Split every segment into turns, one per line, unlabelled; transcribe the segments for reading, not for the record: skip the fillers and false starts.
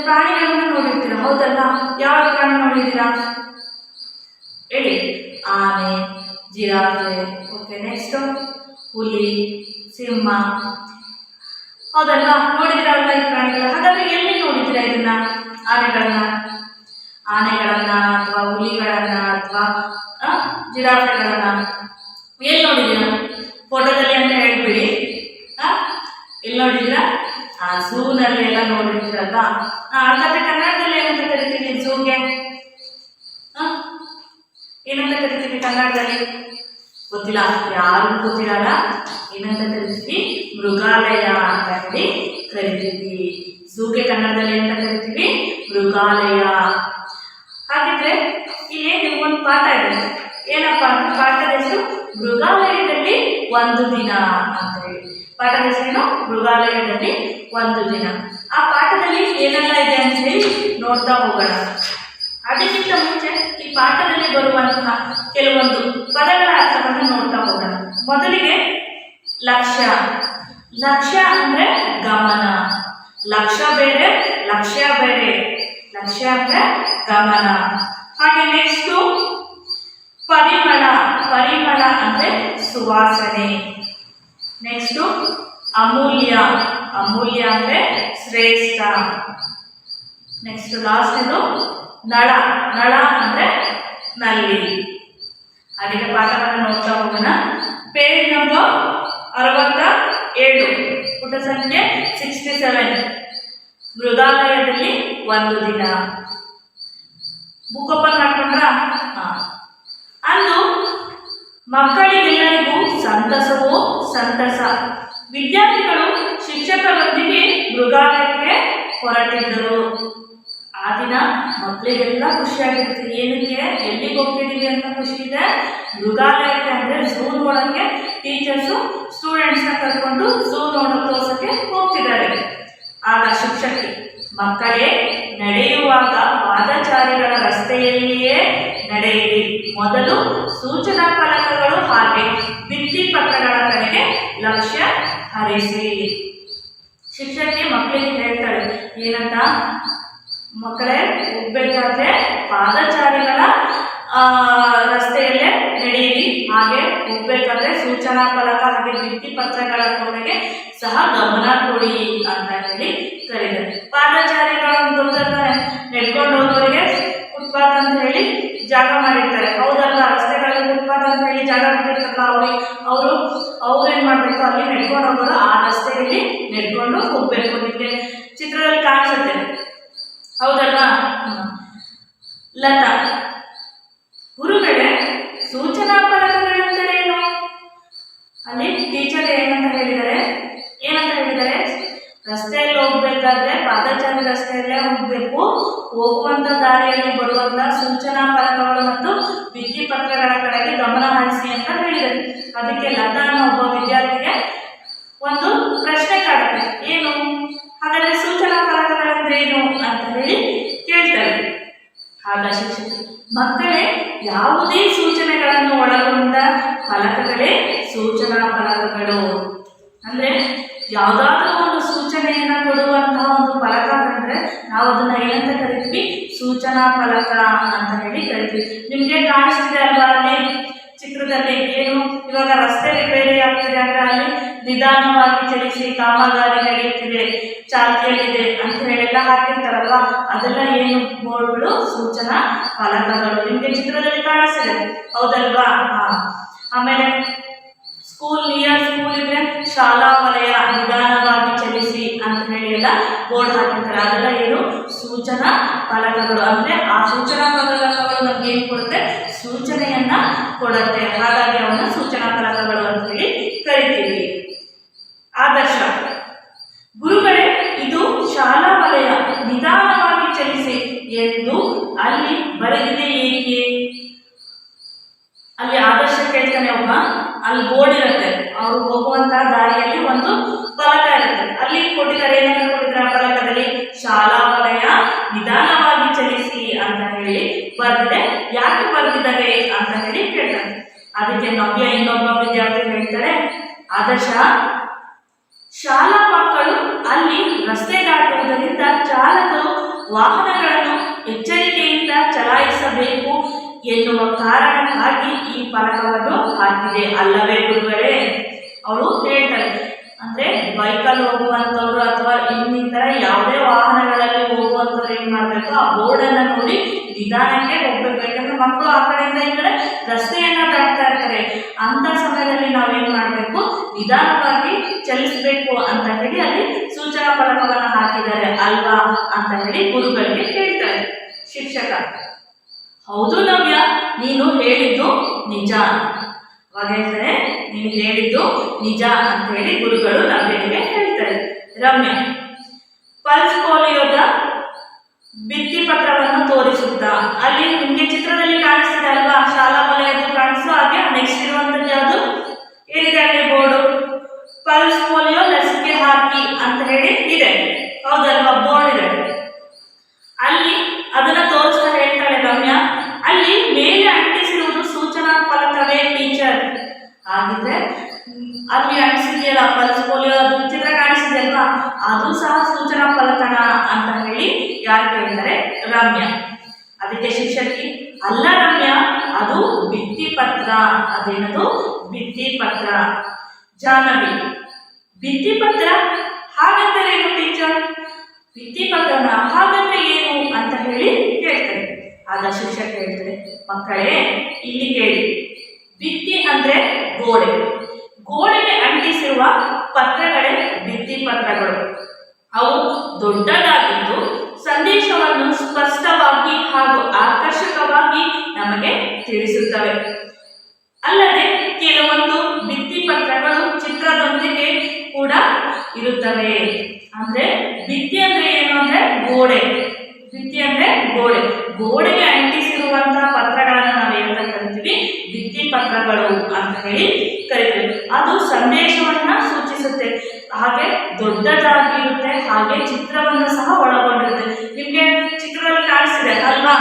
ಪ್ರಾಣಿಗಳನ್ನ ನೋಡಿರ್ತೀರ, ಹೌದಲ್ಲ? ಯಾವ ಪ್ರಾಣಿ ನೋಡಿದ್ದೀರಾ ಹೇಳಿ? ಆನೆ, ಜಿರಾಫೆ, ಓಕೆ. ನೆಕ್ಸ್ಟ್ ಹುಲಿ, ಸಿಂಹ, ಹೌದಲ್ವಾ? ನೋಡಿದಿರಲ್ವ ಈ ಪ್ರಾಣಿಗಳ? ಹಾಗಾದ್ರೆ ಎಲ್ಲಿ ನೋಡಿದ್ದೀರಾ ಇದನ್ನ, ಆನೆಗಳನ್ನ ಅಥವಾ ಹುಲಿಗಳನ್ನ ಅಥವಾ ಜಿರಾಫೆಗಳನ್ನ ಎಲ್ಲಿ ನೋಡಿದ್ದೀರಾ? ಫೋಟೋದಲ್ಲಿ ಅಂತ ಹೇಳ್ಬಿಡಿ. ಎಲ್ಲಿ ನೋಡಿದ್ದೀರಾ? ಝೂನಲ್ಲಿ ಎಲ್ಲ ನೋಡಿರ್ತೀರಲ್ವಾ? ಹಾಗಾದ್ರೆ ಕನ್ನಡದಲ್ಲಿ ಏನಂತ ಕರಿತೀವಿ ಝೂಗೆ? ಏನಂತ ಕರಿತೀವಿ ಕನ್ನಡದಲ್ಲಿ? ಗೊತ್ತಿಲ್ಲ, ಯಾರು ಗೊತ್ತಿರಲ್ಲ. ಏನಂತ ಕರಿತೀವಿ? ಮೃಗಾಲಯ ಅಂತ ಹೇಳಿ ಕರಿತೀವಿ. ಝೂಗೆ ಕನ್ನಡದಲ್ಲಿ ಏನಂತ ಕರಿತೀವಿ? ಮೃಗಾಲಯ. ಹಾಗಿದ್ರೆ ಇಲ್ಲಿ ನಿಮ್ಗೊಂದು ಪಾಠ ಇದೆ. ಏನಪ್ಪಾ ಅಂದ್ರೆ ಪಾಠದ ಹೆಸರು ಮೃಗಾಲಯದಲ್ಲಿ ಒಂದು ದಿನ ಅಂತ ಹೇಳಿ. ಪಾಠದ ಹೆಸರೇನು? ಮೃಗಾಲಯದಲ್ಲಿ ಒಂದು ದಿನ. ಆ ಪಾಠದಲ್ಲಿ ಏನೆಲ್ಲ ಇದೆ ಅಂತ ಹೇಳಿ ನೋಡ್ತಾ ಹೋಗೋಣ. ಅದಕ್ಕಿಂತ ಮುಂಚೆ ಈ ಪಾಠದಲ್ಲಿ ಬರುವಂತಹ ಕೆಲವೊಂದು ಪದಗಳ ಅರ್ಥವನ್ನು ನೋಡ್ತಾ ಹೋಗೋಣ. ಮೊದಲಿಗೆ ಲಕ್ಷ್ಯ. ಲಕ್ಷ್ಯ ಅಂದ್ರೆ ಗಮನ. ಲಕ್ಷ್ಯ ಬೇರೆ, ಲಕ್ಷ್ಯ ಬೇರೆ. ಲಕ್ಷ್ಯ ಅಂದ್ರೆ ಗಮನ. ಹಾಗೆ ನೆಕ್ಸ್ಟು ಪರಿಮಳ. ಪರಿಮಳ ಅಂದ್ರೆ ಸುವಾಸನೆ. ನೆಕ್ಸ್ಟು ಅಮೂಲ್ಯ. ಅಮೂಲ್ಯ ಅಂದ್ರೆ ಶ್ರೇಷ್ಠ. ನೆಕ್ಸ್ಟ್ ಲಾಸ್ಟ್ ಇದು ನಳ. ನಳ ಅಂದ್ರೆ ನಲ್ಲಿ. ಹಾಗೆ ಪಾಠವನ್ನು ನೋಡ್ತಾ ಹೋಗೋಣ. ಪೇಜ್ ನಂಬರ್ 67, ಪುಟ ಸಂಖ್ಯೆ 67. ಮೃಗಾಲಯದಲ್ಲಿ ಒಂದು ದಿನ. ಬುಕ್ ಓಪನ್ ಮಾಡ್ಕೊಂಡ್ರ? ಅಂದು ಮಕ್ಕಳಿಗೆಲ್ಲರಿಗೂ ಸಂತಸವೋ ಸಂತಸ. ವಿದ್ಯಾರ್ಥಿಗಳು ಶಿಕ್ಷಕರೊಂದಿಗೆ ಮೃಗಾಲಯಕ್ಕೆ ಹೊರಟಿದ್ದರು. ಆ ದಿನ ಮಕ್ಕಳಿಗೆಲ್ಲ ಖುಷಿಯಾಗಿರುತ್ತೆ. ಏನಕ್ಕೆ? ಎಲ್ಲಿಗೆ ಹೋಗ್ತಿದ್ದೀವಿ ಅಂತ ಖುಷಿ ಇದೆ. ಮೃಗಾಲಯಕ್ಕೆ ಅಂದರೆ ಝೂ ನೋಡೋಕ್ಕೆ ಟೀಚರ್ಸು ಸ್ಟೂಡೆಂಟ್ಸ್ನ ಕರ್ಕೊಂಡು ಝೂ ತೋರ್ಸೋಕ್ಕೆ ಹೋಗ್ತಿದ್ದಾರೆ. ಆಗ ಶಿಕ್ಷಕಿ, ಮಕ್ಕಳೇ, ನಡೆಯುವಾಗ ಪಾದಚಾರಿಗಳ ರಸ್ತೆಯಲ್ಲಿಯೇ ನಡೆಯಿರಿ. ಮೊದಲು ಸೂಚನಾ ಫಲಕಗಳು ಹಾಗೆ ಭಿತ್ತಿ ಪತ್ರಗಳ ಕಡೆಗೆ ಲಕ್ಷ್ಯ ಹರಿಸಿ. ಶಿಕ್ಷಕಿ ಮಕ್ಕಳಿಗೆ ಹೇಳ್ತಾಳೆ ಏನಂತ? ಮಕ್ಕಳೇ, ಹೋಗ್ಬೇಕಾದ್ರೆ ಪಾದಚಾರಿಗಳ ರಸ್ತೆಯಲ್ಲೇ ನಡೆಯಿರಿ. ಹಾಗೆ ಹೋಗ್ಬೇಕಾದ್ರೆ ಸೂಚನಾ ಫಲಕ ಹಾಗೆ ಭಿತ್ತಿ ಪತ್ರಗಳ ಕಡೆಗೆ ಸಹ ಗಮನ ಕೊಡಿ ಅಂತ ಹೇಳಿ ಕರೀತಾರೆ. ಪಾದಚಾರಿಗಳು ಗೊತ್ತಿರ್ತಾರೆ, ನೆಡ್ಕೊಂಡು ಹೋಗೋರಿಗೆ ಫುಟ್ಪಾತ್ ಅಂತ ಹೇಳಿ ಜಾಗ ಮಾಡಿರ್ತಾರೆ, ಹೌದಲ್ವಾ? ರಸ್ತೆಗಳಲ್ಲಿ ಫುಟ್ಪಾತ್ ಅಂತ ಹೇಳಿ ಜಾಗ ಮಾಡಿರ್ತಾರಲ್ಲ, ಅವ್ರು ಏನ್ ಮಾಡ್ಬೇಕು? ಅಲ್ಲಿ ನೆಡ್ಕೊಂಡು ಹೋಗೋರು ಆ ರಸ್ತೆಯಲ್ಲಿ ನೆಡ್ಕೊಂಡು ಹೋಗ್ಬೇಕು. ನಿಮಗೆ ಚಿತ್ರದಲ್ಲಿ ಕಾಣಿಸುತ್ತೆ, ಹೌದಲ್ವಾ? ಲತಾ, ಗುರುಗಳೇ, ಸೂಚನಾ ಫಲಕಗಳೆಂದರೇನು? ಅಲ್ಲಿ ಟೀಚರ್ ಏನಂತ ಹೇಳಿದ್ದಾರೆ? ರಸ್ತೆಯಲ್ಲಿ ಹೋಗ್ಬೇಕಾದ್ರೆ ಪಾದಚಾರಿ ರಸ್ತೆಯಲ್ಲೇ ಹೋಗ್ಬೇಕು. ಹೋಗುವಂತ ದಾರಿಯಲ್ಲಿ ಬರುವಂತ ಸೂಚನಾ ಫಲಕಗಳು ಮತ್ತು ಭಿತ್ತಿ ಪತ್ರಗಳ ಕಡೆಗೆ ಗಮನ ಹರಿಸಿ ಅಂತ ಹೇಳಿದ್ದಾರೆ. ಅದಕ್ಕೆ ಲತಾ ಅನ್ನೋ ಒಬ್ಬ ವಿದ್ಯಾರ್ಥಿಗೆ ಒಂದು ಪ್ರಶ್ನೆ ಕಾಡುತ್ತೆ. ಏನು? ಹಾಗಾದ್ರೆ ಸೂಚನಾ ಫಲಕಗಳೆಂದ್ರೇನು ಅಂತ ಹೇಳಿ ಕೇಳ್ತಾರೆ. ಆಗ ಶಿಕ್ಷಕ, ಮಕ್ಕಳೇ, ಯಾವುದೇ ಸೂಚನೆಗಳನ್ನು ಒಳಗೊಂಡ ಫಲಕಗಳೇ ಸೂಚನಾ ಫಲಕಗಳು. ಅಂದ್ರೆ ಯಾವುದಾದ್ರೂ ಒಂದು ಸೂಚನೆಯನ್ನ ಕೊಡುವಂತಹ ಒಂದು ಫಲಕ ಕಂಡ್ರೆ ನಾವು ಅದನ್ನ ಏನಂತ ಕರಿತೀವಿ? ಸೂಚನಾ ಫಲಕ ಅಂತ ಹೇಳಿ ಕರಿತೀವಿ. ನಿಮ್ಗೆ ಕಾಣಿಸ್ತಿದೆ ಅಲ್ವಾ ಅಲ್ಲಿ ಚಿತ್ರದಲ್ಲಿ? ಏನು? ಇವಾಗ ರಸ್ತೆ ರಿಪೇರಿ ಆಗ್ತಿದೆ ಅಂದ್ರೆ ಅಲ್ಲಿ ನಿಧಾನವಾಗಿ ಚಲಿಸಿ, ಕಾಮಗಾರಿ ನಡೆಯುತ್ತಿದೆ, ಚಾಲ್ತಿಯಲ್ಲಿದೆ ಅಂತ ಹೇಳೆಲ್ಲ ಹಾಕಿರ್ತಾರಲ್ವಾ, ಅದೆಲ್ಲ ಏನು ಬೋರ್ಡ್ಗಳು? ಸೂಚನಾ ಫಲಕಗಳು. ನಿಮ್ಗೆ ಚಿತ್ರದಲ್ಲಿ ಕಾಣಿಸ್ತಿದೆ, ಹೌದಲ್ವಾ? ಆಮೇಲೆ ನಿಯರ್ ಸ್ಕೂಲ್ ಇದ್ರೆ ಶಾಲಾ ವಲಯ, ನಿಧಾನವಾಗಿ ಚಲಿಸಿ ಅಂತ ಹೇಳಿ ಎಲ್ಲ ಬೋರ್ಡ್ ಹಾಕಿರ್ತಾರೆ. ಅದೆಲ್ಲ ಏನು? ಸೂಚನಾ ಫಲಕಗಳು. ಅಂದ್ರೆ ಆ ಸೂಚನಾ ಫಲಕಗಳು ನಮ್ಗೆ ಏನ್ ಕೊಡುತ್ತೆ? ಸೂಚನೆಯನ್ನ ಕೊಡುತ್ತೆ. ಹಾಗಾಗಿ ಅವನ್ನ ಸೂಚನಾ ಫಲಕಗಳು ಅಂತ ಹೇಳಿ ಕರಿತೀವಿ. ಆದರ್ಶ, ಗುರುಗಳೇ, ಇದು ಶಾಲಾ ವಲಯ, ನಿಧಾನವಾಗಿ ಚಲಿಸಿ ಎಂದು ಅಲ್ಲಿ ಬರೆದಿದೆ ಏಕೆ? ಅಲ್ಲಿ ಆದರ್ಶ ಕೇಳ್ತಾನೆ ಒಬ್ಬ. ಅಲ್ಲಿ ಬೋರ್ಡ್ ಇರುತ್ತೆ, ಅವ್ರು ಹೋಗುವಂತಹ ದಾರಿಯಲ್ಲಿ ಒಂದು ಫಲಕ ಇರುತ್ತೆ. ಅಲ್ಲಿ ಕೊಟ್ಟಿದ್ದಾರೆ, ಏನಂತ ಕೊಟ್ಟಿದ್ದಾರೆ ಆ ಫಲಕದಲ್ಲಿ? ಶಾಲಾ ವಲಯ, ನಿಧಾನವಾಗಿ ಚಲಿಸಿ ಅಂತ ಹೇಳಿ ಬರೆದಿದೆ. ಯಾಕೆ ಬರೆದಿದ್ದಾರೆ ಅಂತ ಹೇಳಿ ಕೇಳ್ತಾರೆ. ಅದಕ್ಕೆ ನವ್ಯ ಇನ್ನೊಬ್ಬ ವಿದ್ಯಾರ್ಥಿ ಹೇಳ್ತಾರೆ, ಆದರ್ಶ, ಶಾಲಾ ಮಕ್ಕಳು ಅಲ್ಲಿ ರಸ್ತೆ ದಾಟುವುದರಿಂದ ಚಾಲಕರು ವಾಹನಗಳನ್ನು ಎಚ್ಚರಿಕೆಯಿಂದ ಚಲಾಯಿಸಬೇಕು ಎನ್ನುವ ಕಾರಣಕ್ಕಾಗಿ ಈ ಫಲಕವನ್ನು ಹಾಕಿದೆ ಅಲ್ಲವೇ ಗುರುಗಳೇ? ಅವಳು ಹೇಳ್ತಾರೆ. ಅಂದ್ರೆ ಬೈಕಲ್ಲಿ ಹೋಗುವಂಥವ್ರು ಅಥವಾ ಇನ್ನಿತರ ಯಾವುದೇ ವಾಹನಗಳಲ್ಲಿ ಹೋಗುವಂಥವ್ರು ಏನ್ ಮಾಡ್ಬೇಕು, ಆ ಬೋರ್ಡನ್ನು ನೋಡಿ ನಿಧಾನಕ್ಕೆ ಹೋಗ್ಬೇಕು. ಯಾಕಂದ್ರೆ ಮಕ್ಕಳು ಆ ಕಡೆಯಿಂದ ಈ ಕಡೆ ರಸ್ತೆಯನ್ನ ದಾಟ್ತಾ ಇರ್ತಾರೆ. ಅಂತ ಸಮಯದಲ್ಲಿ ನಾವೇನ್ ಮಾಡ್ಬೇಕು, ನಿಧಾನವಾಗಿ ಚಲಿಸಬೇಕು ಅಂತ ಹೇಳಿ ಅಲ್ಲಿ ಸೂಚನಾ ಫಲಕವನ್ನ ಹಾಕಿದ್ದಾರೆ ಅಲ್ವಾ ಅಂತ ಹೇಳಿ ಗುರುಗಳಿಗೆ ಕೇಳ್ತಾರೆ ಶಿಕ್ಷಕ. ಹೌದು ನವ್ಯ, ನೀನು ಹೇಳಿದ್ದು ನಿಜ. ಅವಾಗ ಹೇಳ್ತಾರೆ, ನೀನು ಹೇಳಿದ್ದು ನಿಜ ಅಂತ ಹೇಳಿ ಗುರುಗಳು ನವ್ಯನಿಗೆ ಹೇಳ್ತಾರೆ. ರಮ್ಯ ಪಲ್ಸ್ ಪೋಲಿಯೋದ ಭಿತ್ತಿ ಪತ್ರವನ್ನು ತೋರಿಸುತ್ತಾ, ಅಲ್ಲಿ ನಿಮ್ಗೆ ಚಿತ್ರದಲ್ಲಿ ಕಾಣಿಸ್ತಿದೆ ಅಲ್ವಾ, ಶಾಲಾ ವಲಯದ್ದು ಕಾಣಿಸೋ ಹಾಗೆ ನೆಕ್ಸ್ಟ್ ಇರುವಂತದ್ದು ಯಾವುದು ಏನಿದೆ ಅಲ್ಲಿ ಬೋರ್ಡು, ಪಲ್ಸ್ ಪೋಲಿಯೋ ಲಸಿಕೆ ಹಾಕಿ ಅಂತ ಹೇಳಿ ಇದೆ, ಹೌದಲ್ವಾ? ಬೋರ್ಡ್ ಇದೆ. ಅಲ್ಲಿ ಅದನ್ನ ತೋರಿಸ್ತಾ ಹೇಳ್ತಾಳೆ ರಮ್ಯಾ, ಅಲ್ಲಿ ಮೇಲೆ ಅಂಟಿಸಿರುವುದು ಸೂಚನಾ ಫಲಕವೇ ಟೀಚರ್? ಹಾಗಿದ್ರೆ ಅಲ್ಲಿ ಅಂಟಿಸಿದೆಯಲ್ಲ ಪಲ್ಸ್ ಪೋಲಿಯೋ ಚಿತ್ರ ಕಾಣಿಸಿದೆಯಲ್ವಾ, ಅದು ಸಹ ಸೂಚನಾ ಫಲಕನ ಅಂತ ಹೇಳಿ ಯಾರು ಕೇಳ್ತಾರೆ? ರಮ್ಯಾ. ಅದಕ್ಕೆ ಶಿಕ್ಷಕಿ, ಅಲ್ಲ ರಮ್ಯಾ, ಅದು ಭಿತ್ತಿ ಪತ್ರ. ಅದೇನದು? ಭಿತ್ತಿ ಪತ್ರ. ಜಾಹ್ನವಿ, ಭಿತ್ತಿ ಪತ್ರ ಹಾಗಂದ್ರೆ ಏನು ಟೀಚರ್? ಭಿತ್ತಿ ಪತ್ರನ ಹಾಗಂದ್ರೆ ಏನು ಅಂತ ಹೇಳಿ ಕೇಳ್ತಾರೆ. ಆಗ ಶಿಕ್ಷಕ ಹೇಳ್ತಾರೆ, ಮಕ್ಕಳೇ ಇಲ್ಲಿ ಕೇಳಿ, ಭಿತ್ತಿ ಅಂದ್ರೆ ಗೋಡೆ, ಗೋಡೆಗೆ ಅಂಟಿಸಿರುವ ಪತ್ರಗಳೇ ಭಿತ್ತಿ ಪತ್ರಗಳು. ಅವು ದೊಡ್ಡದಾಗಿದ್ದು ಸಂದೇಶವನ್ನು ಸ್ಪಷ್ಟವಾಗಿ ಹಾಗೂ ಆಕರ್ಷಕವಾಗಿ ನಮಗೆ ತಿಳಿಸುತ್ತವೆ. ಅಲ್ಲದೆ ಕೆಲವೊಂದು ಭಿತ್ತಿ ಪತ್ರಗಳು ಚಿತ್ರದೊಂದಿಗೆ ಕೂಡ ಇರುತ್ತವೆ. ಅಂದ್ರೆ ಭಿತ್ತಿ ಅಂದ್ರೆ ಏನು ಅಂದ್ರೆ ಗೋಡೆ, ಭಿತ್ತಿ ಅಂದ್ರೆ ಗೋಡೆ, ಗೋಡೆಗೆ ಅಂಟಿಸಿರುವಂತಹ ಪತ್ರಗಳನ್ನು ನಾವೇನಂತ ಕರಿತೀವಿ? ಭಿತ್ತಿ ಪತ್ರಗಳು ಅಂತ ಹೇಳಿ ಕರಿತೀವಿ. ಅದು ಸಂದೇಶವನ್ನ ಸೂಚಿಸುತ್ತೆ, ಹಾಗೆ ದೊಡ್ಡದಾಗಿರುತ್ತೆ, ಹಾಗೆ ಚಿತ್ರವನ್ನು ಸಹ ಒಳಗೊಂಡಿರುತ್ತೆ. ನಿಮ್ಗೆ ಚಿತ್ರದಲ್ಲಿ ಕಾಣಿಸ್ತಿದೆ ಅಲ್ವಾ?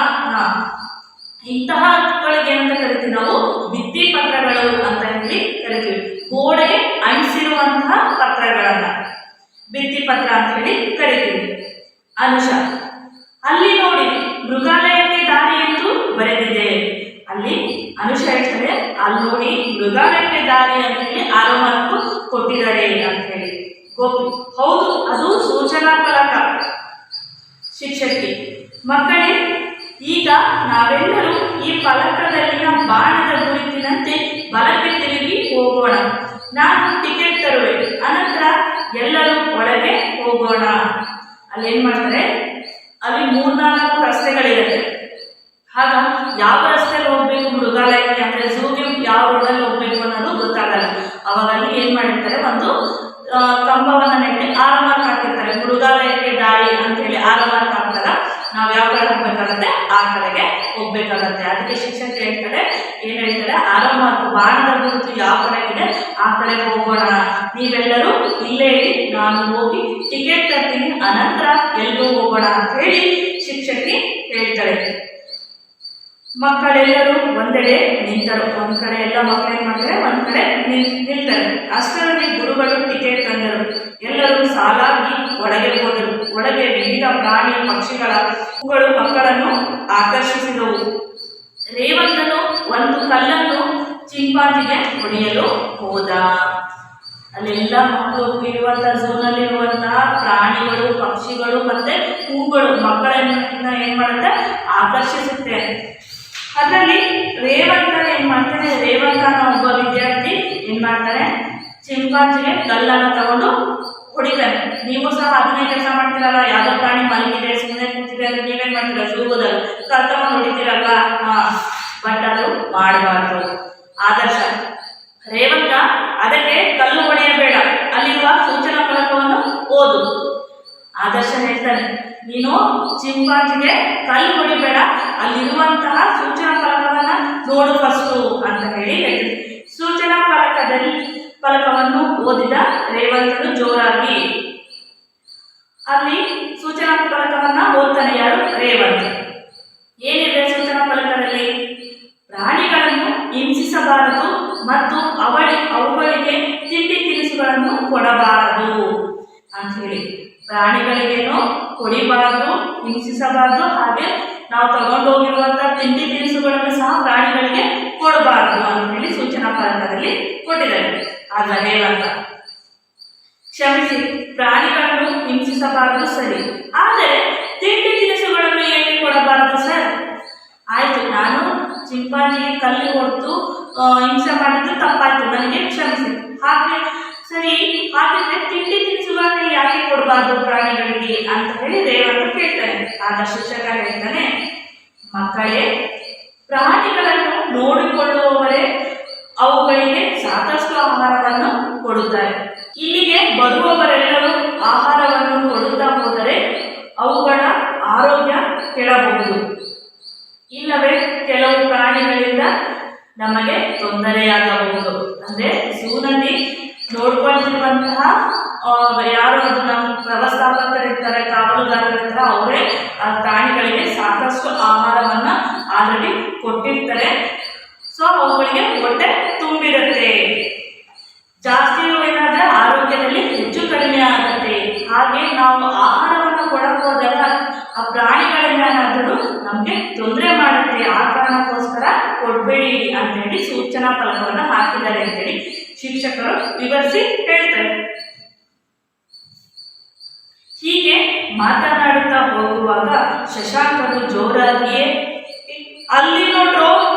ಇಂತಹಗಳಿಗೆ ಏನಂತ ಕರಿತೀವಿ ನಾವು? ಭಿತ್ತಿ ಪತ್ರಗಳು ಅಂತ ಹೇಳಿ ಕರಿತೀವಿ. ಗೋಡೆಗೆ ಅಂಟಿಸಿರುವಂತಹ ಪತ್ರಗಳನ್ನ ಭಿತ್ತಿ ಪತ್ರ ಅಂತ ಹೇಳಿ ಕರಿತೀವಿ. ಅನುಷಾ, ಅಲ್ಲಿ ನೋಡಿ ಮೃಗಾಲಯಕ್ಕೆ ದಾರಿ ಎಂದು ಬರೆದಿದೆ. ಅಲ್ಲಿ ಅನುಷ ಹೇಳ್ತಾರೆ, ಅಲ್ಲಿ ನೋಡಿ ಮೃಗಾಲಯಕ್ಕೆ ದಾರಿ ಅಂತ ಹೇಳಿ ಆರೋ ಮಾರ್ಕ್ ಕೊಟ್ಟಿದ್ದಾರೆ ಅಂತ ಹೇಳಿ. ಗೋಪಿ, ಹೌದು, ಅದು ಸೂಚನಾ ಫಲಕ. ಶಿಕ್ಷಕಿ, ಮಕ್ಕಳೇ ಈಗ ನಾವೆಲ್ಲರೂ ಈ ಫಲಕದಲ್ಲಿನ ಬಾಣದ ಗುರುತಿನಂತೆ ಬಲಕ್ಕೆ ತಿರುಗಿ ಹೋಗೋಣ. ನಾನು ಟಿಕೆಟ್ ತರುವೆ, ಅನಂತರ ಎಲ್ಲರೂ ಒಳಗೆ ಹೋಗೋಣ. ಅಲ್ಲಿ ಏನ್ ಮಾಡ್ತಾರೆ, ಅಲ್ಲಿ 3-4 ರಸ್ತೆಗಳಿರುತ್ತೆ. ಆಗ ಯಾವ ರಸ್ತೆಯಲ್ಲಿ ಹೋಗ್ಬೇಕು ಮೃಗಾಲಯಕ್ಕೆ ಅಂದ್ರೆ ಝೂಗೆ ಯಾವ ರೋಡಲ್ಲಿ ಹೋಗ್ಬೇಕು ಅನ್ನೋದು ಗೊತ್ತಾಗಲ್ಲ. ಅವಾಗ ಅಲ್ಲಿ ಏನ್ ಮಾಡಿರ್ತಾರೆ, ಒಂದು ಕಂಬವನ್ನ ನೆಟ್ಟಿ ಆರೋ ಮಾರ್ಕ್ ಹಾಕಿರ್ತಾರೆ. ಮೃಗಾಲಯಕ್ಕೆ ದಾರಿ ಅಂತ ಹೇಳಿ ಆರೋ ಮಾರ್ಕ್ ಹಾಕ್ತಾರ. ನಾವು ಯಾವ ಕಡೆ ಹೋಗ್ಬೇಕಾಗತ್ತೆ ಆ ಕಡೆಗೆ ಹೋಗ್ಬೇಕಾಗತ್ತೆ. ಅದಕ್ಕೆ ಶಿಕ್ಷಕ ಹೇಳ್ತಾರೆ, ಏನ್ ಹೇಳ್ತಾರೆ, ಆರೋ ಮಾರ್ಕ್ ಬಾಣದ ಗುರುತು ಯಾವ ಕಡೆ ಇದೆ ಆ ಕಡೆ ಹೋಗೋಣ. ನೀವೆಲ್ಲರೂ ಇಲ್ಲೇ ಇರಿ, ನಾನು ಹೋಗಿ ಟಿಕೆಟ್ ತರ್ತೀನಿ, ಅನಂತರ ಎಲ್ಲರೂ ಹೋಗೋಣ ಅಂತ ಹೇಳಿ ಶಿಕ್ಷಕಿ ಹೇಳ್ತಾರೆ. ಮಕ್ಕಳೆಲ್ಲರೂ ಒಂದೆಡೆ ನಿಂತರು. ಒಂದ್ ಕಡೆ ಎಲ್ಲ ಮಕ್ಕಳು ಏನ್ ಮಾಡ್ತಾರೆ, ಒಂದ್ ಕಡೆ ನಿಲ್ತಾರೆ. ಅಷ್ಟರಲ್ಲಿ ಗುರುಗಳು ಟಿಕೆಟ್ ತಂದರು. ಎಲ್ಲರೂ ಸಾಲಾಗಿ ಒಳಗೆ ಹೋದರು. ಒಳಗೆ ವಿವಿಧ ಪ್ರಾಣಿ ಪಕ್ಷಿಗಳ ಹೂಗಳು ಮಕ್ಕಳನ್ನು ಆಕರ್ಷಿಸಿದವು. ರೇವಂತನು ಒಂದು ಕಲ್ಲನ್ನು ಚಿಂಪಾಂಜಿಗೆ ಹೊಡೆಯಲು ಹೋದ. ಅಲ್ಲೆಲ್ಲ ಮಕ್ಕಳು ಇರುವಂತಹ ಝೂನಲ್ಲಿ ಇರುವಂತಹ ಪ್ರಾಣಿಗಳು, ಪಕ್ಷಿಗಳು ಮತ್ತೆ ಹೂಗಳು ಮಕ್ಕಳನ್ನ ಏನ್ ಮಾಡುತ್ತೆ, ಆಕರ್ಷಿಸುತ್ತೆ. ಅದರಲ್ಲಿ ರೇವಂತ ಏನ್ ಮಾಡ್ತಾನೆ, ರೇವಂತ ಅನ್ನೋ ಒಬ್ಬ ವಿದ್ಯಾರ್ಥಿ ಏನ್ ಮಾಡ್ತಾನೆ, ಚಿಂಪಾಂಜಿಗೆ ಕಲ್ಲನ್ನು ತಗೊಂಡು ಹೊಡಿತಾನೆ. ನೀವು ಸಹ ಅದನ್ನೇ ಕೆಲಸ ಮಾಡ್ತೀರಲ್ಲ, ಯಾವ್ದೋ ಪ್ರಾಣಿ ಮಲಗಿದೆ ಸುಮ್ಮನೆ ಕೂತಿದೆ ಅಂದ್ರೆ ನೀವೇನ್ ಮಾಡ್ತೀರ, ಝೂದಲ್ಲಿ ಕರ್ತವನ್ನು ಹೊಡಿತೀರಲ್ವಾ? ಬಟ್ ಅದು ಮಾಡಬಾರ್ದು. ಆದರ್ಶ, ರೇವಂತ ಅದಕ್ಕೆ ಕಲ್ಲು ಹೊಡೆಯಬೇಡ, ಅಲ್ಲಿರುವ ಸೂಚನಾ ಫಲಕವನ್ನು ಓದು. ಆದರ್ಶ ಹೇಳ್ತಾನೆ, ನೀನು ಚಿಂಪಾಂಜಿಗೆ ಕಲ್ಲು ಹೊಡಿಬೇಡ, ಅಲ್ಲಿರುವಂತಹ ಸೂಚನಾ ಫಲಕವನ್ನ ನೋಡು ಫಸ್ಟು ಅಂತ ಹೇಳಿ ಹೇಳ್ತೀನಿ. ಸೂಚನಾ ಫಲಕವನ್ನು ಓದಿದ ರೇವಂತನು ಜೋರಾಗಿ ಅಲ್ಲಿ ಸೂಚನಾ ಫಲಕವನ್ನ ಓದ್ತಾನೆ. ಯಾರು? ರೇವಂತ್. ಏನಿದೆ ಸೂಚನಾ ಫಲಕದಲ್ಲಿ? ಪ್ರಾಣಿಗಳನ್ನು ಹಿಂಸಿಸಬಾರದು ಮತ್ತು ಅವುಗಳಿಗೆ ತಿಂಡಿ ತಿನಿಸುಗಳನ್ನು ಕೊಡಬಾರದು ಅಂತ ಹೇಳಿ. ಪ್ರಾಣಿಗಳಿಗೇನು ಹೊಡಿಬಾರ್ದು, ಹಿಂಸಿಸಬಾರ್ದು. ಹಾಗೆ ನಾವು ತಗೊಂಡು ಹೋಗಿರುವಂತಹ ತಿಂಡಿ ತಿನಿಸುಗಳನ್ನು ಸಹ ಪ್ರಾಣಿಗಳಿಗೆ ಕೊಡಬಾರ್ದು ಅಂತ ಹೇಳಿ ಸೂಚನಾ ಫಲಕದಲ್ಲಿ ಕೊಟ್ಟಿದ್ದಾರೆ. ಆಗ ರೇವಂತ, ಕ್ಷಮಿಸಿ, ಪ್ರಾಣಿಗಳನ್ನು ಹಿಂಸಿಸಬಾರದು ಸರಿ, ಆದರೆ ತಿಂಡಿ ತಿನಿಸುಗಳನ್ನು ಏಕೆ ಕೊಡಬಾರದು ಸರ್? ಆಯ್ತು, ನಾನು ಚಿಂಪಾಂಜಿಗೆ ಕಲ್ಲು ಹೊಡೆದು ಹಿಂಸೆ ಮಾಡಿದ್ದು ತಪ್ಪಾಯ್ತು, ನನಗೆ ಕ್ಷಮಿಸಿ. ಹಾಗೆ ಸರಿ, ಹಾಗಿದ್ರೆ ತಿಂಡಿ ತಿನಿಸುಗಳನ್ನ ಯಾಕೆ ಕೊಡಬಾರ್ದು ಪ್ರಾಣಿಗಳಿಗೆ ಅಂತ ಹೇಳಿ ರೇವಂತ ಕೇಳ್ತಾನೆ. ಆಗ ಶಿಕ್ಷಕ ಹೇಳ್ತಾನೆ, ಮಕ್ಕಳೇ, ಪ್ರಾಣಿಗಳನ್ನು ನೋಡಿಕೊಳ್ಳುವವರೇ ಅವುಗಳಿಗೆ ಸಾಕಷ್ಟು ಆಹಾರವನ್ನು ಕೊಡುತ್ತಾರೆ. ಇಲ್ಲಿಗೆ ಬರುವವರೆಲ್ಲರೂ ಆಹಾರವನ್ನು ಕೊಡುತ್ತಾ ಹೋದರೆ ಅವುಗಳ ಆರೋಗ್ಯ ಕೆಡಬಹುದು, ಇಲ್ಲವೇ ಕೆಲವು ಪ್ರಾಣಿಗಳಿಂದ ನಮಗೆ ತೊಂದರೆಯಾಗಬಹುದು. ಅಂದ್ರೆ ಝೂನಲ್ಲಿ ನೋಡ್ಕೊಳ್ತಿರುವಂತಹ ಯಾರು ಅದು ನಮ್ಮ ವ್ಯವಸ್ಥಾಪಕರಿರ್ತಾರೆ, ಕಾವಲುಗಾರರಿರ್ತಾರೆ, ಅವರೇ ಆ ಪ್ರಾಣಿಗಳಿಗೆ ಸಾಕಷ್ಟು ಆಹಾರವನ್ನ ಆಲ್ರೆಡಿ ಕೊಟ್ಟಿರ್ತಾರೆ. ಸೊ ಅವುಗಳಿಗೆ ಹೊಟ್ಟೆ ತುಂಬಿರುತ್ತೆ. ಜಾಸ್ತಿ ಏನಾದ್ರೆ ಆರೋಗ್ಯದಲ್ಲಿ ಹೆಚ್ಚು ಕಡಿಮೆ ಆಗುತ್ತೆ. ಹಾಗೆ ನಾವು ಆಹಾರವನ್ನು ಕೊಡಕ್ಕೆ ಹೋದಾಗ ಆ ಪ್ರಾಣಿಗಳೇನಾದರೂ ನಮಗೆ ತೊಂದರೆ ಮಾಡುತ್ತೆ. ಆ ಕಾರಣಕ್ಕೋಸ್ಕರ ಕೊಡಬೇಡಿ ಅಂತೇಳಿ ಸೂಚನಾ ಫಲಕವನ್ನು ಹಾಕಿದ್ದಾರೆ ಅಂತೇಳಿ ಶಿಕ್ಷಕರು ವಿವರಿಸಿ ಹೇಳ್ತಾರೆ. ಹೀಗೆ ಮಾತನಾಡುತ್ತಾ ಹೋಗುವಾಗ ಶಶಾಂಕನು ಜೋರಾಗಿಯೇ, ಅಲ್ಲಿ ನೋಡ್ರೋ,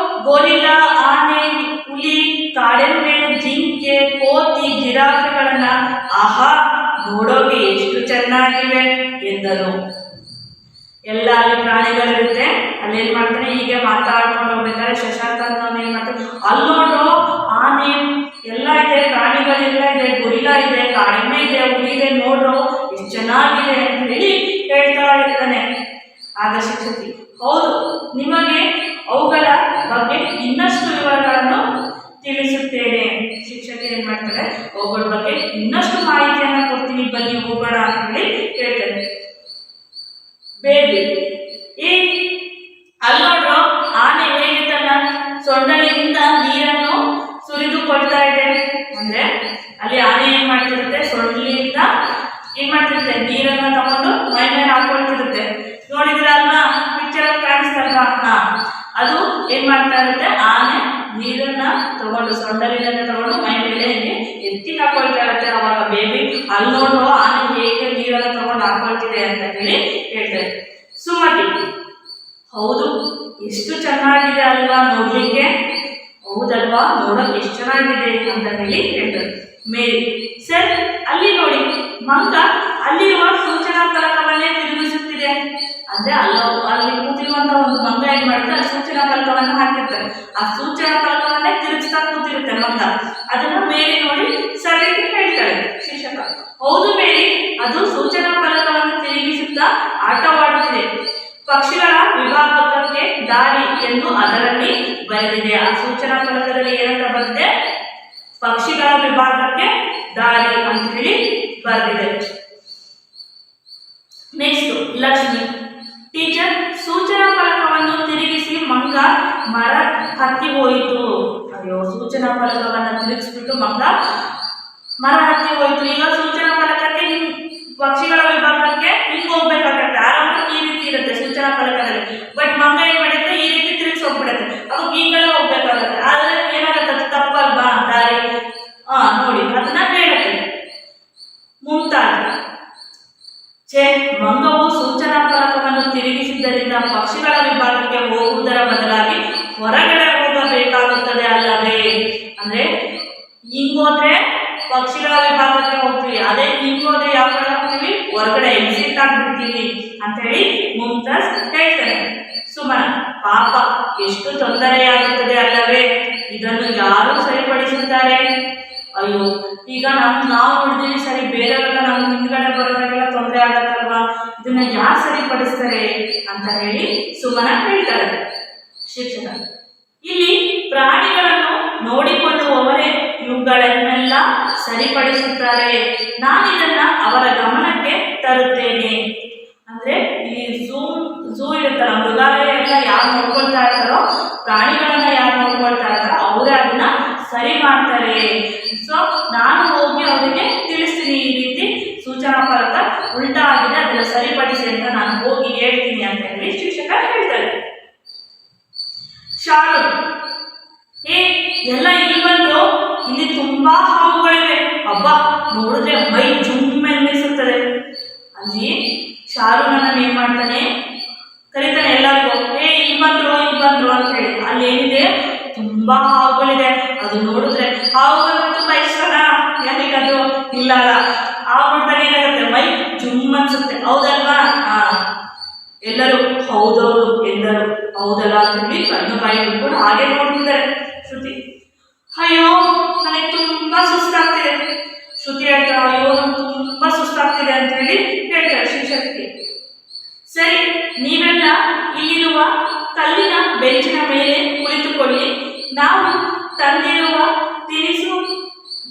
ಗೋರಿಲ್ಲಾ, ಆನೆ, ಹುಲಿ, ಕಾಡೆಮ್ಮೆ, ಜಿಂಕೆ, ಕೋತಿ, ಜಿರಾಫೆಗಳನ್ನ ಆಹಾ, ನೋಡೋಕೆ ಎಷ್ಟು ಚೆನ್ನಾಗಿವೆ ಎಂದನು. ಎಲ್ಲ ಅಲ್ಲಿ ಪ್ರಾಣಿಗಳಿರುತ್ತೆ. ಅಲ್ಲೇನ್ ಮಾಡ್ತಾನೆ, ಹೀಗೆ ಮಾತಾಡ್ಕೊಂಡು ಹೋಗ್ಬೇಕಾದ್ರೆ ಶಶಾಂಕನ ಏನ್ ಮಾಡ್ತಾನೆ, ಅಲ್ಲಿ ನೋಡ್ರೋ, ಆನೆ ಎಲ್ಲ ಇದೆ, ಪ್ರಾಣಿಗಳೆಲ್ಲ ಇದೆ, ಗೊರಿಲ್ಲಾ ಇದೆ, ಕಾಡೆಮ್ಮೆ ಇದೆ, ಹುಲಿ ಇದೆ, ನೋಡ್ರೋ ಎಷ್ಟು ಚೆನ್ನಾಗಿದೆ ಅಂತ ಹೇಳಿ ಹೇಳ್ತಾ ಇರ್ತಾನೆ. ಆಗ ಶಿಕ್ಷಕಿ, ಹೌದು, ನಿಮಗೆ ಅವುಗಳ ಬಗ್ಗೆ ಇನ್ನಷ್ಟು ವಿವರಗಳನ್ನು ತಿಳಿಸುತ್ತೇನೆ. ಶಿಕ್ಷಕಿ ಏನ್ ಮಾಡ್ತಾರೆ, ಅವುಗಳ ಬಗ್ಗೆ ಇನ್ನಷ್ಟು ಮಾಹಿತಿಯನ್ನ ಕೊಡ್ತೀನಿ, ಬನ್ನಿ ಹೋಗೋಣ ಅಂತ ಹೇಳಿ ಹೇಳ್ತಾರೆ. ಬೇಬಿ, ಅಲ್ಲಿ ನೋಡ್ರು, ಆನೆ ಹೇಗೆ ತನ್ನ ಸೊಂಡಲಿನಿಂದ ನೀರನ್ನು ಸುರಿದುಕೊಳ್ತಾ ಇದೆ. ಅಂದ್ರೆ ಅಲ್ಲಿ ಆನೆ ಏನ್ ಮಾಡ್ತಿರುತ್ತೆ, ಸೊಂಡಲಿಯಿಂದ ಏನ್ ಮಾಡ್ತಿರುತ್ತೆ, ನೀರನ್ನ ತಗೊಂಡು ಮೈ ಮೇಲೆ ಹಾಕೊಳ್ತಿರುತ್ತೆ. ನೋಡಿದ್ರೆ ಅಲ್ವಾ, ಪಿಕ್ಚರ್ ಕಾಣಿಸ್ತಲ್ವಾ? ಅದು ಏನ್ ಮಾಡ್ತಾ ಇರುತ್ತೆ, ಆನೆ ನೀರನ್ನ ತಗೊಂಡು ಸೊಂಡಲಿನ ತಗೊಂಡು ಮೈ ಮೇಲೆ ಎತ್ತಿ ಹಾಕೊಳ್ತಾ ಇರುತ್ತೆ. ಅವಾಗ ಬೇಬಿ, ಅಲ್ಲಿ ನೋಡು, ಆನೆ ಹೇಗೆ ನೀರನ್ನ ತಗೊಂಡು ಹಾಕೊಳ್ತಿದೆ ಅಂತ ಹೇಳಿ ಹೇಳ್ತಾರೆ. ಸುಮತಿ, ಹೌದು, ಎಷ್ಟು ಚೆನ್ನಾಗಿದೆ ಅಲ್ವಾ ನೋಡ್ಲಿಕ್ಕೆ? ಹೌದಲ್ವಾ, ನೋಡೋಕೆ ಎಷ್ಟು ಚೆನ್ನಾಗಿದೆ ಅಂತ ಹೇಳಿ ಹೇಳ್ತಾರೆ. ಮೇರಿ, ಸರ್, ಅಲ್ಲಿ ನೋಡಿ, ಮಂಗ ಅಲ್ಲಿರುವ ಸೂಚನಾ ಫಲಕವನ್ನೇ ತಿರುಗಿಸುತ್ತಿದೆ. ಅಂದ್ರೆ ಅಲ್ಲಿ ಕೂತಿರುವಂತ ಒಂದು ಮಂಗ ಏನ್ ಮಾಡುತ್ತೆ, ಅಲ್ಲಿ ಸೂಚನಾ ಫಲಕವನ್ನು ಹಾಕಿರ್ತಾರೆ. ಆ ಸೂಚನಾ ಫಲಕವನ್ನೇ ತಿರುಗಿಸ್ತಾ ಕೂತಿರುತ್ತೆ ಮಂಗ. ಅದನ್ನ ಮೇರಿ ನೋಡಿ ಸರಿ ಹೇಳ್ತಾರೆ ಶಿಕ್ಷಕ. ಹೌದು ಮೇರಿ, ಅದು ಸೂಚನಾ ಫಲಕವನ್ನು ತಿರುಗಿಸುತ್ತಾ ಆಟವಾಡುತ್ತಿದೆ. ಪಕ್ಷಿಗಳ ವಿಭಾಗಕ್ಕೆ ದಾರಿ ಎಂದು ಅದರಲ್ಲಿ ಬರೆದಿದೆ. ಆ ಸೂಚನಾ ಫಲಕದಲ್ಲಿ ಏನಂತ ಬಂದಿದೆ, ಪಕ್ಷಿಗಳ ವಿಭಾಗಕ್ಕೆ ದಾರಿ ಅಂತ ಹೇಳಿ ಬರೆದಿದೆ. ನೆಕ್ಸ್ಟ್ ಲಕ್ಷ್ಮಿ, ಟೀಚರ್, ಸೂಚನಾ ಫಲಕವನ್ನು ತಿರುಗಿಸಿ ಮಂಗ ಮರ ಹತ್ತಿ ಹೋಯಿತು. ಅಯ್ಯೋ, ಸೂಚನಾ ಫಲಕವನ್ನು ತಿರುಗಿಸ್ಬಿಟ್ಟು ಮಂಗ ಮರ ಹತ್ತಿ ಹೋಯಿತು. ಈಗ ಸೂಚನಾ ಫಲಕಕ್ಕೆ ಪಕ್ಷಿಗಳ ವಿಭಾಗಕ್ಕೆ ಹಿಂಗ್ ಹೋಗ್ಬೇಕಾಗತ್ತೆ. ಆರಂಭ ಈ ರೀತಿ ಇರುತ್ತೆ ಸೂಚನಾ ಫಲಕದಲ್ಲಿ. ಬಟ್ ಮಂಗ ಏನ್ ಮಾಡುತ್ತೆ, ಈ ರೀತಿ ತಿರುಗಿಸಿ ಹೋಗ್ಬಿಡುತ್ತೆ. ಅವಾಗ ಈ ಕಡೆ ಹೋಗ್ಬೇಕಾಗತ್ತೆ. ಆದ್ರೆ ಏನಾಗತ್ತೆ, ತಪ್ಪಲ್ವಾ ದಾರಿ? ನೋಡಿ, ಅದನ್ನ ಹೇಳುತ್ತೆ. ಮುಂತಾದ ಮಂಗವು ಸೂಚನಾ ಫಲಕವನ್ನು ತಿರುಗಿಸಿದ್ದರಿಂದ ಪಕ್ಷಿಗಳ ವಿಭಾಗಕ್ಕೆ ಹೋಗುವುದರ ಬದಲಾಗಿ ಹೊರಗಡೆ ಹೋಗಬೇಕಾಗುತ್ತದೆ ಅಲ್ಲವೇ? ಅಂದ್ರೆ ಹಿಂಗೋದ್ರೆ ಪಕ್ಷಿಗಳ ವಿಭಾಗಕ್ಕೆ ಹೋಗ್ತೀವಿ, ಅದೇ ಹಿಂಗೋದ್ರೆ ಯಾವ ಕಡೆ ಹೋಗ್ತೀವಿ, ಹೊರಗಡೆ ಎಕ್ಸಿಟ್ ಆಗ್ಬಿಡ್ತೀವಿ ಅಂತ ಹೇಳಿ ಮುಮ್ತಾಜ್ ಹೇಳ್ತಾರೆ. ಸುಮನ, ಪಾಪ, ಎಷ್ಟು ತೊಂದರೆಯಾಗುತ್ತದೆ ಅಲ್ಲವೇ? ಇದನ್ನು ಯಾರು ಸರಿಪಡಿಸುತ್ತಾರೆ? ಅಯ್ಯೋ, ಈಗ ನಾವು ನೋಡಿದೀವಿ ಸರಿ, ಬೇರೆಯವರೆಲ್ಲ ನಮ್ಮ ಹಿಂದ್ಗಡೆ ಬರೋರಿಗೆಲ್ಲ ತೊಂದರೆ ಆಗತ್ತಲ್ವಾ, ಇದನ್ನ ಯಾರು ಸರಿಪಡಿಸ್ತಾರೆ ಅಂತ ಹೇಳಿ ಸುಮನ ಹೇಳ್ತಾರೆ ಶಿಕ್ಷಕ. ಇಲ್ಲಿ ಪ್ರಾಣಿಗಳನ್ನು ನೋಡಿಕೊಳ್ಳುವವರೇ ಇವುಗಳನ್ನೆಲ್ಲ ಸರಿಪಡಿಸುತ್ತಾರೆ. ನಾನಿದನ್ನ ಅವರ ಗಮನಕ್ಕೆ ತರುತ್ತೇನೆ. ಅಂದ್ರೆ ಈ ಝೂ ಇರುತ್ತಲ್ಲ, ಮೃಗಾಲಯ ಎಲ್ಲ ಯಾರು ನೋಡ್ಕೊಳ್ತಾ ಇರ್ತಾರೋ, ಪ್ರಾಣಿಗಳನ್ನ ಯಾರು ನೋಡ್ಕೊಳ್ತಾ ಇರ್ತಾರೋ ಅವರೇ ಅದನ್ನ ಸರಿ ಮಾಡ್ತಾರೆ. ಸೊ ನಾನು ಹೋಗಿ ಅವರಿಗೆ ತಿಳಿಸ್ತೀನಿ, ಈ ರೀತಿ ಸೂಚನಾ ಫಲಕ ಉಲ್ಟಾ ಆಗಿದೆ, ಅದನ್ನ ಸರಿಪಡಿಸಿ ಎಲ್ಲ ಇಲ್ಲಿ ಬಂದು ಇಲ್ಲಿ ತುಂಬಾ ಹಾವುಗಳಿವೆ. ಹಬ್ಬ ನೋಡಿದ್ರೆ ಮೈ ಜುಮ್ ಎನ್ನಿಸುತ್ತದೆ. ಅಲ್ಲಿ ಶಾರು ನನ್ನನ್ನು ಏನ್ ಮಾಡ್ತಾನೆ, ಕರೀತಾನೆ ಎಲ್ಲರಿಗೂ, ಇಲ್ಲಿ ಬಂದ್ರು ಅಂತ ಹೇಳಿ. ಅಲ್ಲಿ ಏನಿದೆ, ತುಂಬಾ ಹಾವುಗಳಿದೆ. ಅದು ನೋಡಿದ್ರೆ ಹಾವುಗಳು ತುಂಬಾ ಇಷ್ಟನಾ ಯಾರಿಗದು? ಇಲ್ಲ ಅಲ್ಲ. ಹಾವು ನೋಡಿದಾಗ ಏನಾಗುತ್ತೆ, ಮೈ ಜುಮ್ ಅನ್ಸುತ್ತೆ, ಹೌದಲ್ವಾ? ಎಲ್ಲರೂ ಹೌದೌದು ಎಂದರು. ಹೌದಲ್ಲ ಅಂತ ಹೇಳಿ ಕಣ್ಣು ಬಾಯಿ ಬಿಟ್ಕೊಂಡು ಹಾಗೆ ನೋಡ್ತಿದ್ದಾರೆ. ಶ್ರುತಿ, ಅಯ್ಯೋ ನನಗೆ ತುಂಬಾ ಸುಸ್ತಾಗ್ತಿದೆ. ಶ್ರುತಿ ಹೇಳ್ತಾಳೆ, ಅಯ್ಯೋ ನನಗೆ ತುಂಬಾ ಸುಸ್ತಾಗ್ತಿದೆ ಅಂತ ಹೇಳಿ ಹೇಳ್ತಾರೆ ಶಿಕ್ಷಕರಿಗೆ. ಸರಿ, ನೀವೆಲ್ಲ ಇಲ್ಲಿರುವ ಕಲ್ಲಿನ ಬೆಂಚಿನ ಮೇಲೆ ಕುಳಿತುಕೊಳ್ಳಿ. ನಾವು ತಂದಿರುವ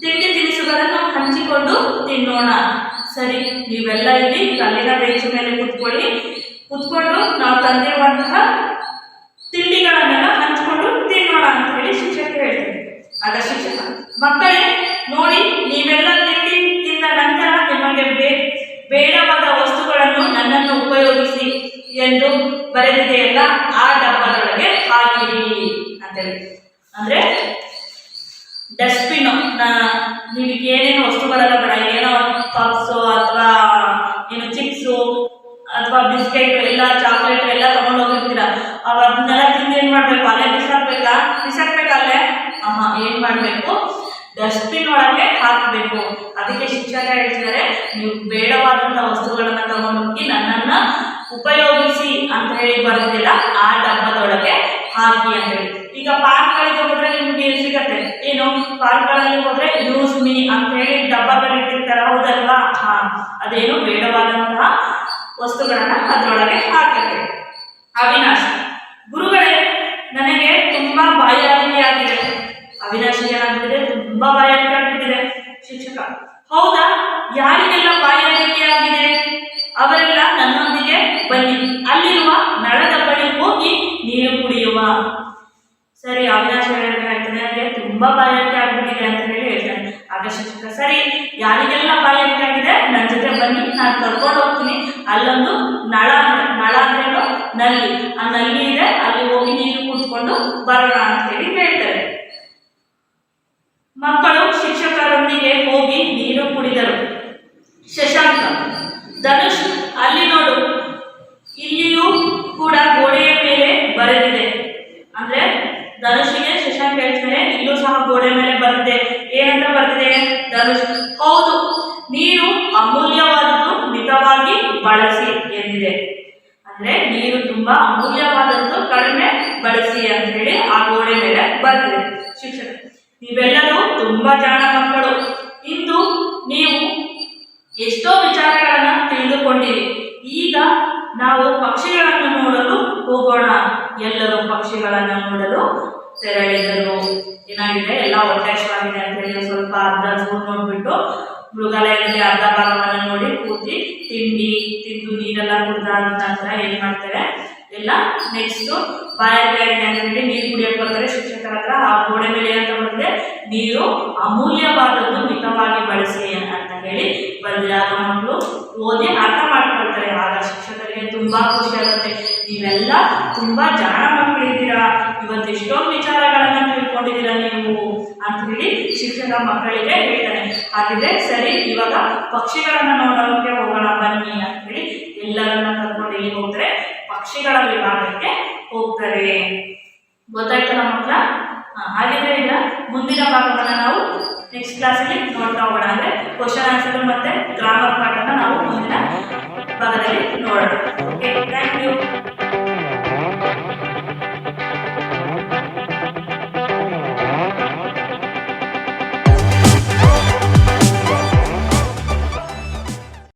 ತಿಂಡಿ ತಿನಿಸುಗಳನ್ನು ಹಂಚಿಕೊಂಡು ತಿನ್ನೋಣ. ಸರಿ, ನೀವೆಲ್ಲ ಇಲ್ಲಿ ಕಲ್ಲಿನ ಬೆಂಚಿನ ಮೇಲೆ ಕುತ್ಕೊಂಡು ನಾವು ತಂದಿರುವಂತಹ ತಿಂಡಿಗಳನ್ನೆಲ್ಲ ಹಂಚಿಕೊಂಡು ತಿನ್ನೋಣ ಅಂತ ಹೇಳಿ ಶಿಕ್ಷಕ ಹೇಳ್ತಾರೆ. ಆಗ ಶಿಕ್ಷಕ, ಮಕ್ಕಳೇ ನೋಡಿ, ನೀವೆಲ್ಲ ತಿಂಡಿ ತಿಂದ ನಂತರ ನಿಮಗೆ ಬೇಡವಾದ ವಸ್ತುಗಳನ್ನು ನನ್ನನ್ನು ಉಪಯೋಗಿಸಿ ಎಂದು ಬರೆದಿದೆಯಲ್ಲ, ಆ ಡಬ್ಬದೊಳಗೆ ಹಾಕಿರಿ ಅಂತೇಳಿ. ಅಂದ್ರೆ ಡಸ್ಟ್ಬಿನ್, ನೀವು ಏನೇನು ವಸ್ತುಗಳೆಲ್ಲ ಬೇಡ, ಏನೋ ಪಪ್ಸು ಅಥವಾ ಏನು ಚಿಪ್ಸು ಅಥವಾ ಬಿಸ್ಕೆಟ್ ಎಲ್ಲ ಚಾಕ್ಲೇಟ್ ಎಲ್ಲ ತಗೊಂಡೋಗಿರ್ತೀರ, ಅವನ್ನೆಲ್ಲ ತಿಂದು ಏನ್ ಮಾಡ್ಬೇಕು, ಅಲ್ಲೇ ಬಿಸಾಕ್ಬೇಕಲ್ಲೇ. ಏನ್ ಮಾಡ್ಬೇಕು, ಡಸ್ಟ್ಬಿನ್ ಒಳಗೆ ಹಾಕಬೇಕು. ಅದಕ್ಕೆ ಶಿಕ್ಷಕ ಹೇಳ್ತಿದ್ದಾರೆ, ನೀವು ಬೇಡವಾದಂತ ವಸ್ತುಗಳನ್ನ ತಗೊಂಡೋಗಿ ನನ್ನನ್ನ ಉಪಯೋಗಿಸಿ ಅಂತ ಹೇಳಿ ಬರೋದಿಲ್ಲ, ಆ ಡಬ್ಬದೊಳಗೆ ಹಾಕಿ ಅಂತ ಹೇಳಿ. ಈಗ ಪಾರ್ಕ್ಗಳಿಗೆ ಹೋದ್ರೆ ನಿಮ್ಗೆ ಸಿಗತ್ತೆ, ಏನು ಪಾರ್ಕ್ಗಳಲ್ಲಿ ಹೋದ್ರೆ ಯೂಸ್ ಮೀ ಅಂತ ಹೇಳಿ ಡಬ್ಬಗಳಿಟ್ಟಿರ್ತಾರೆ, ಹೌದಲ್ವಾ? ಅದೇನು ಬೇಡವಾದಂತಹ ವಸ್ತುಗಳನ್ನ ಅದರೊಳಗೆ ಹಾಕಬೇಕು. ಅವಿನಾಶ್, ಗುರುಗಳೇ ನನಗೆ ತುಂಬಾ ಬಾಯಾರಿಕೆ ಆಗಿದೆ. ಅವಿನಾಶ್ ಏನಾಗ್ಬಿಟ್ಟಿದೆ, ತುಂಬಾ ಬಾಯಾರಿಕೆ ಆಗ್ಬಿಟ್ಟಿದೆ. ಶಿಕ್ಷಕ, ಹೌದಾ, ಯಾರಿಗೆಲ್ಲ ಬಾಯಾರಿಕೆ ಆಗಿದೆ ಅವರೆಲ್ಲ ನನ್ನೊಂದಿಗೆ ಬನ್ನಿ, ಅಲ್ಲಿರುವ ನಳದ ಬಳಿ ಹೋಗಿ ನೀರು ಕುಡಿಯುವ. ಸರಿ, ಅವಿನಾಶ್ ಹೇಳ್ತಾನೆ, ನನಗೆ ತುಂಬಾ ಬಾಯಾರಿಕೆ ಆಗ್ಬಿಟ್ಟಿದೆ ಅಂತ ಹೇಳಿ ಹೇಳ್ತಾನೆ. ಆಗ ಶಿಕ್ಷಕ, ಸರಿ, ಯಾರಿಗೆಲ್ಲ ಬಾಯಾರಿಕೆ ಆಗಿದೆ ನನ್ನ ಜೊತೆ ಬನ್ನಿ, ನಾನು ಕರ್ಕೊಂಡು ಹೋಗ್ತೀನಿ. ಅಲ್ಲೊಂದು ನಳ ಅಂದ್ರೇನು, ನಲ್ಲಿ, ಆ ನಲ್ಲಿ ಇದೆ, ಅಲ್ಲಿ ಹೋಗಿ ನೀರು ಕುಡಿದುಕೊಂಡು ಬರೋಣ ಅಂತ ಹೇಳಿ ಹೇಳ್ತಾರೆ. ಮಕ್ಕಳು ಶಿಕ್ಷಕರೊಂದಿಗೆ ಹೋಗಿ ನೀರು ಕುಡಿದರು. ಶಶಾಂಕ, ಧನುಷ್ ಅಲ್ಲಿ ನೋಡು, ಇಲ್ಲಿಯೂ ಕೂಡ ಗೋಡೆಯ ಮೇಲೆ ಬರೆದಿದೆ. ಅಂದ್ರೆ ಧನುಷ್ಗೆ ಶಶಾಂಕ ಹೇಳ್ತಾರೆ, ಇಲ್ಲೂ ಸಹ ಗೋಡೆ ಮೇಲೆ ಬರೆದಿದೆ. ಏನಂತ ಬರೆದಿದೆ? ಧನುಷ್, ಹೌದು, ನೀರು ಅಮೂಲ್ಯವಾದದ್ದು, ಮಿತವಾಗಿ ಬಳಸಿ ಎಂದಿದೆ. ಅಂದ್ರೆ ನೀರು ತುಂಬಾ ಅಮೂಲ್ಯವಾದದ್ದು, ಕಡಿಮೆ ಬಳಸಿ ಅಂತ ಹೇಳಿ ಆ ಗೋಡೆ ಮೇಲೆ ಬರೆದಿದೆ. ಶಿಕ್ಷಕ, ನೀವೆಲ್ಲರೂ ತುಂಬಾ ಜಾಣ ಮಕ್ಕಳು. ಇಂದು ನೀವು ಎಷ್ಟೋ ವಿಚಾರಗಳನ್ನ ತಿಳಿದುಕೊಂಡಿರಿ. ಈಗ ನಾವು ಪಕ್ಷಿಗಳನ್ನು ನೋಡಲು ಹೋಗೋಣ. ಎಲ್ಲರೂ ಪಕ್ಷಿಗಳನ್ನ ನೋಡಲು ತೆರಳಿದರು. ಏನಾಗಿದೆ, ಎಲ್ಲ ಹೊಟ್ಟೆಶ್ವಾಗಿದೆ ಅಂತ ಹೇಳಿ ಸ್ವಲ್ಪ ಅರ್ಧ ಜೂನ್ ನೋಡ್ಬಿಟ್ಟು ಮೃಗಾಲಯದಲ್ಲಿ ಅರ್ಧ ಭಾಗವನ್ನ ನೋಡಿ ಕೂತಿ ತಿಂದು ನೀರೆಲ್ಲ ಕುಡ್ದಾದ ನಂತರ ಏನ್ ಮಾಡ್ತಾರೆ, ಎಲ್ಲ ನೆಕ್ಸ್ಟ್ ಬಾಯಾರಿಕೆ ಅಂತ ಹೇಳಿ ನೀರು ಕುಡಿಯಕ್ಕೆ ಬರ್ತಾರೆ ಶಿಕ್ಷಕರ ಹತ್ರ. ಆ ಗೋಡೆ ಮೇಲೆ ಅಂತ ಬಂದ್ರೆ ನೀರು ಅಮೂಲ್ಯವಾದದ್ದು, ಮಿತವಾಗಿ ಬಳಸಿ ಅಂತ ಹೇಳಿ ಬಂದ್ರೆ ಆಗ ಮಕ್ಕಳು ಓದಿ ಅರ್ಥ ಮಾಡ್ಕೊಳ್ತಾರೆ. ಆಗ ಶಿಕ್ಷಕರಿಗೆ ತುಂಬಾ ಖುಷಿ ಆಗುತ್ತೆ. ನೀವೆಲ್ಲ ತುಂಬಾ ಜಾಣ ಮಕ್ಕಳಿದ್ದೀರಾ, ಇವತ್ತು ಎಷ್ಟೊಂದು ವಿಚಾರಗಳನ್ನ ತಿಳ್ಕೊಂಡಿದ್ದೀರಾ ನೀವು ಅಂತ ಹೇಳಿ ಶಿಕ್ಷಕ ಮಕ್ಕಳಿಗೆ ಹೇಳ್ತಾನೆ. ಹಾಗಿದ್ರೆ ಸರಿ, ಇವಾಗ ಪಕ್ಷಿಗಳನ್ನ ನೋಡೋಕೆ ಹೋಗೋಣ ಬನ್ನಿ ಅಂತ ಹೇಳಿ ಎಲ್ಲರನ್ನ ಕರ್ಕೊಂಡು ಎಲ್ಲಿ ಹೋಗ್ತಾರೆ, ಪಕ್ಷಿಗಳ ವಿಭಾಗಕ್ಕೆ ಹೋಗ್ತಾರೆ. ಗೊತ್ತಾಯ್ತಲ್ಲ ಮಕ್ಕಳ? ಹಾಗಿದ್ರೆ ಈಗ ಮುಂದಿನ ಭಾಗವನ್ನು ನಾವು ನೆಕ್ಸ್ಟ್ ಕ್ಲಾಸಲ್ಲಿ ನೋಡ್ತಾ ಹೋಗೋಣ. ಅಂದ್ರೆ ಕ್ವಶನ್ ಆನ್ಸರ್ ಮತ್ತೆ ಗ್ರಾಮರ್ ಪಾಠನ ನಾವು ಮುಂದಿನ ಭಾಗದಲ್ಲಿ ನೋಡೋಣ. Okay, thank you.